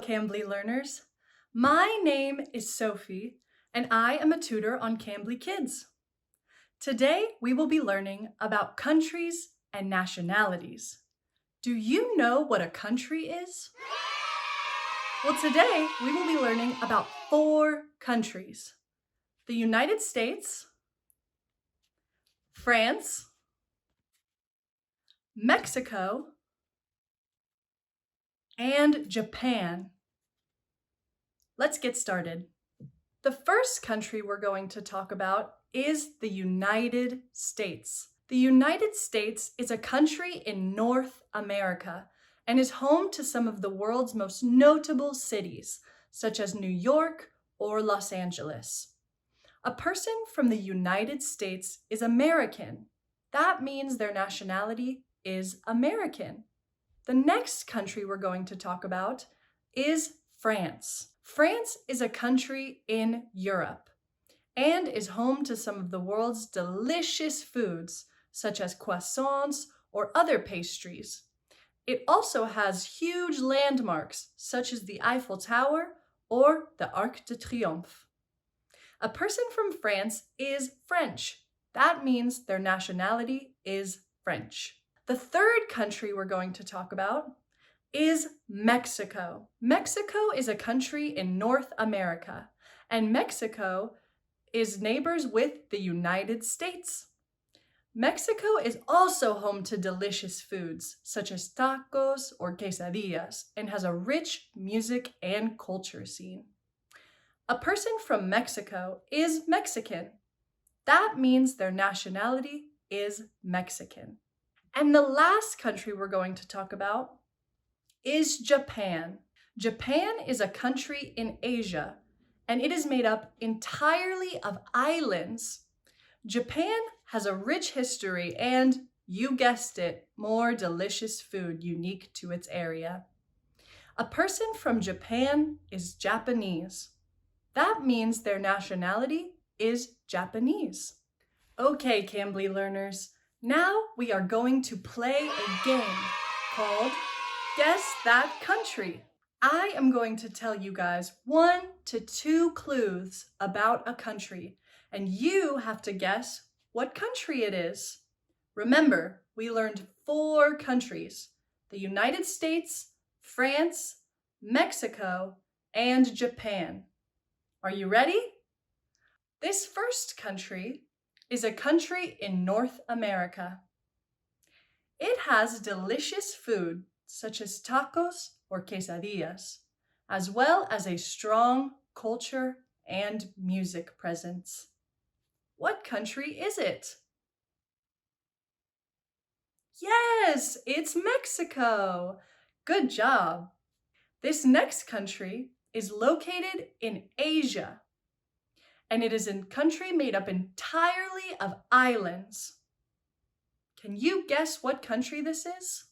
Cambly learners. My name is Sophie, and I am a tutor on Cambly Kids. Today, we will be learning about countries and nationalities. Do you know what a country is? Well, today, we will be learning about 4 countries: the United States, France, Mexico, and Japan. Let's get started. The first country we're going to talk about is the United States. The United States is a country in North America and is home to some of the world's most notable cities, such as New York or Los Angeles. A person from the United States is American. That means their nationality is American. The next country we're going to talk about is France. France is a country in Europe and is home to some of the world's delicious foods, such as croissants or other pastries. It also has huge landmarks, such as the Eiffel Tower or the Arc de Triomphe. A person from France is French. That means their nationality is French. The third country we're going to talk about is Mexico. Mexico is a country in North America, and Mexico is neighbors with the United States. Mexico is also home to delicious foods such as tacos or quesadillas and has a rich music and culture scene. A person from Mexico is Mexican. That means their nationality is Mexican. And the last country we're going to talk about is Japan. Japan is a country in Asia, and it is made up entirely of islands. Japan has a rich history and, you guessed it, more delicious food unique to its area. A person from Japan is Japanese. That means their nationality is Japanese. Okay, Cambly learners, now we are going to play a game called Guess That Country. I am going to tell you guys 1 to 2 clues about a country, and you have to guess what country it is. Remember, we learned 4 countries: the United States, France, Mexico, and Japan. Are you ready? This first country is a country in North America. It has delicious food such as tacos or quesadillas, as well as a strong culture and music presence. What country is it? Yes, it's Mexico. Good job. This next country is located in Asia, and it is a country made up entirely of islands. Can you guess what country this is?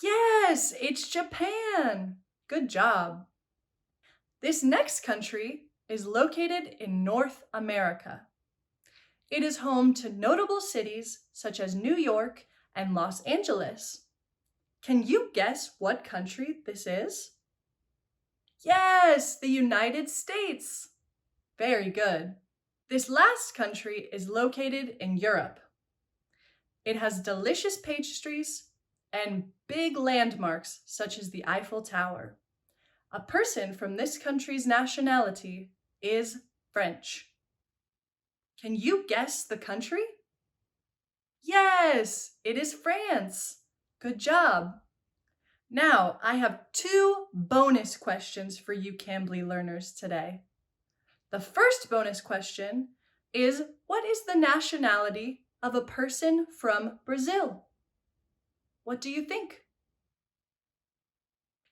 Yes, it's Japan. Good job. This next country is located in North America. It is home to notable cities such as New York and Los Angeles. Can you guess what country this is? Yes, the United States. Very good. This last country is located in Europe. It has delicious pastries and big landmarks such as the Eiffel Tower. A person from this country's nationality is French. Can you guess the country? Yes, it is France. Good job. Now, I have 2 bonus questions for you Cambly learners today. The first bonus question is, what is the nationality of a person from Brazil? What do you think?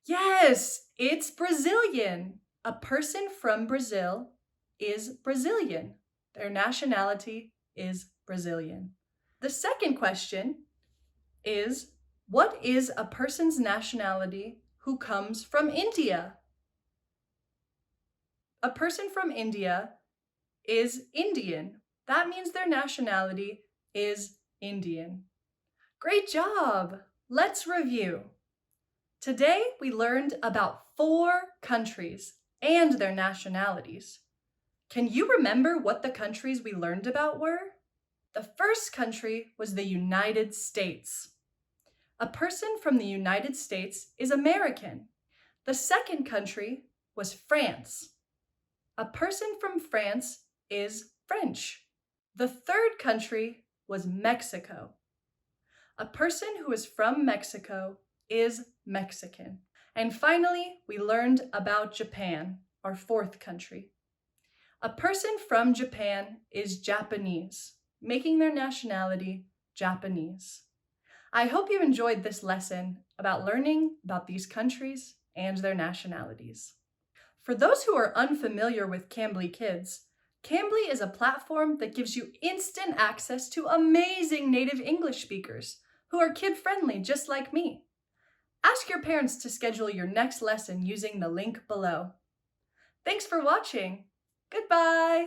Yes, it's Brazilian. A person from Brazil is Brazilian. Their nationality is Brazilian. The second question is, what is a person's nationality who comes from India? A person from India is Indian. That means their nationality is Indian. Great job! Let's review. Today, we learned about 4 countries and their nationalities. Can you remember what the countries we learned about were? The first country was the United States. A person from the United States is American. The second country was France. A person from France is French. The third country was Mexico. A person who is from Mexico is Mexican. And finally, we learned about Japan, our fourth country. A person from Japan is Japanese, making their nationality Japanese. I hope you enjoyed this lesson about learning about these countries and their nationalities. For those who are unfamiliar with Cambly Kids, Cambly is a platform that gives you instant access to amazing native English speakers who are kid-friendly just like me. Ask your parents to schedule your next lesson using the link below. Thanks for watching. Goodbye.